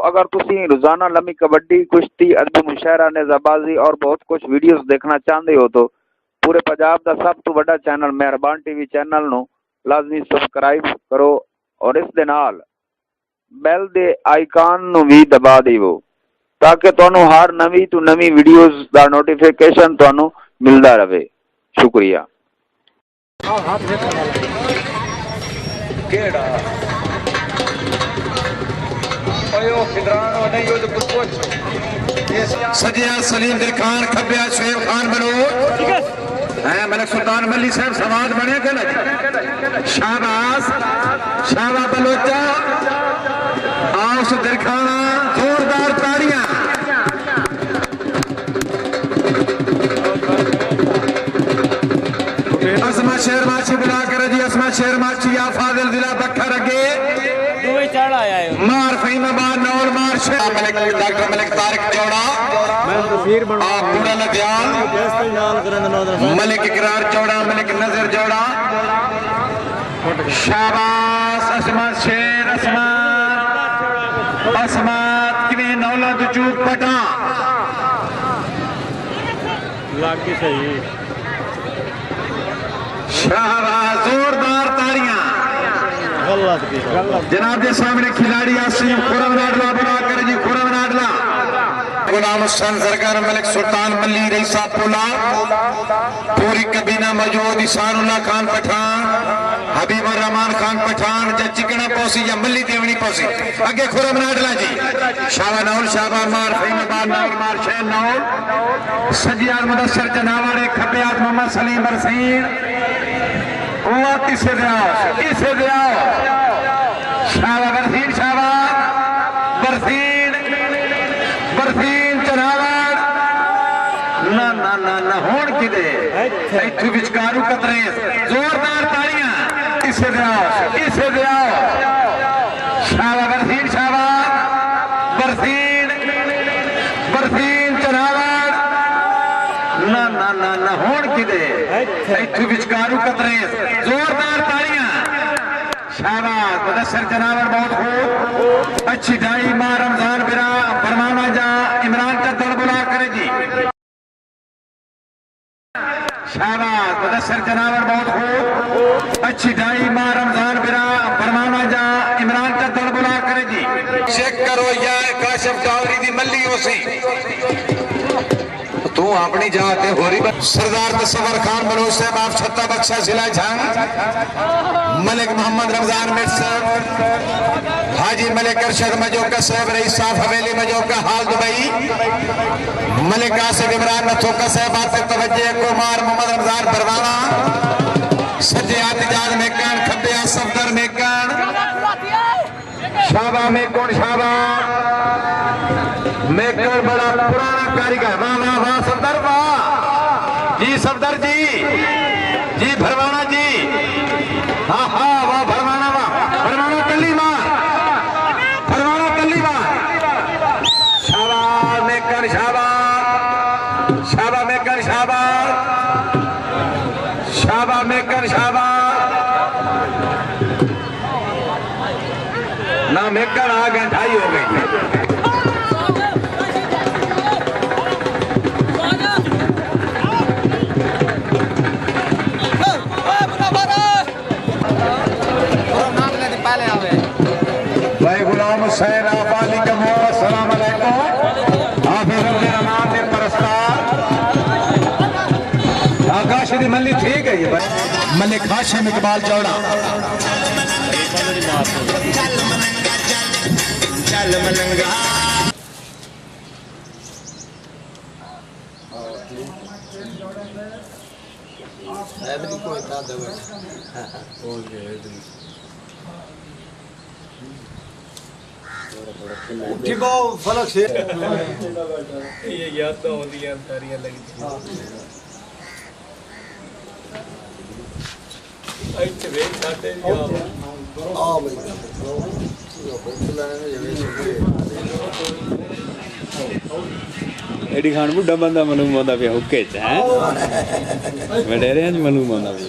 अगर तुसी रोजाना लम्बी कबड्डी, कुश्ती, अरबी मुशायरा, नेजाबाजी और बहुत कुछ वीडियोस देखना चाहते हो तो पूरे पंजाब का सब तो बड़ा चैनल मेहरबान टीवी चैनल नु लाजमी सबसक्राइब करो और इस दे नाल बैल दे आइकन नु भी दबा दिवो ताकि तुहानू हर नवी तो नवी वीडियोस दा नोटिफिकेशन तुहानू मिलता रहे। शुक्रिया। सजिया सलीम दिल खान, खब्बिया शुएब खान बलोच, मलिक सुल्तान मल्ली साहब समाज बने गलत। शाहबाज शाहबा बलोचा आउस दिल खाना, जोरदार ताड़ियां। असमा शेर माची बुला कर जी, असमा शेर माची या फादिल दिला बखर अगे मार फहीमाबाद नौल मार शेर मलिक डॉक्टर मलिक तारिक चौड़ा पूरा लध्यान मलिक इकरार चौड़ा, मलिक नजर चौड़ा। शाबाश असमा शेर, असमात किवें नौला तो चूक पटा लागी सही। शाबाश, जोरदार ताड़ियां। जनाब के सामने खिलाड़ी आसिम खुरम नाडला बना कर जी, खुरम नाडला। गुलाम हुसैन सरकार, मलिक सुल्तान मल्ली रईसा पोला, पूरी कबीना मौजूद। ईसानुल्लाह खान पठान, हबीबुर रहमान खान पठान, या चिकना पौसी या मल्ली देवनी पौसी अगे खुरम नाडला जी। शाबा नौल, शाबा मार फहीमाबाद नौल मार शहर नौल। सजियार मुदस्सर जनावाड़े, खब्बियात मोहम्मद सलीम बरसीन। किसे दियाओ शाबा बरसीन, शाबा बरसीन, बरसीन चनावर ना ना ना ना होण किदे इथु विचकारू कतरे। जोरदार ताड़ियां। किसे दियाओ शाबा बरसीन, शाबा बरसीन, बरसीन चनावर ना ना ना ना होण किदे इथु विचकारू कतरे। जोरदार ताड़ियां। शाबाश, मुदस्सर जनावर बहुत खूब। अच्छी डाई मां रमजान बिरा फरमाना जा इमरान का दल बुला करे जी। शाबाश, मुदस्सर जनावर बहुत खूब। अच्छी डाई मां रमजान बिरा फरमाना जा इमरान का दल बुला करे जी। चेक करो या काशिफ डावरी दी मल्ली होसी तू अपनी जाते हो रही। सरदार तस्वर खान बलोच साहब आप छत्ता बख्शा जिला झांग, मलिक मोहम्मद रमजान मिट साहब, हाजी मलिक अरशद मजोका साहब, रईस साहब हवेली मजोका हाल दुबई, मलिक आसिफ इमरान नथोका साहब आते तवज्जे को मार मोहम्मद रमजान परवाना। सज्जे आतिजाज मेकन, खब्बे सफदर मेकन। शाबा मेकन, शाबा मेकन बड़ा पुराना कारीगर। वाह वाह वाह सफदर, वाह जी सफदर जी भरवाना जी। हाँ हाँ वाह भरवाना, वाह भरवाना कल्ली मार, भरवाना कल्ली मार। शाबा मेकन, शाबा शाबा मेकन, शाबा शाबा मेकन, शाबा ना मेकन आ गए, ढाई हो गई। भाई गुलाम हुसैन आबादी का मोहम्मद सलाम अलैकुम। हाफिज अब्दुल रहमान ने परस्तार आकाश दी मल्ली ठीक है ये मलिक हाशिम इकबाल चौड़ा। चल मलंगा उठिको फलक से ये याद तो होती है तारियां लगती हैं। अच्छे वेट साथे आ भाई एडी खान बुढ़ा बंदा मालूम होता पे हुक्के च है वडेरे च मालूम होता पे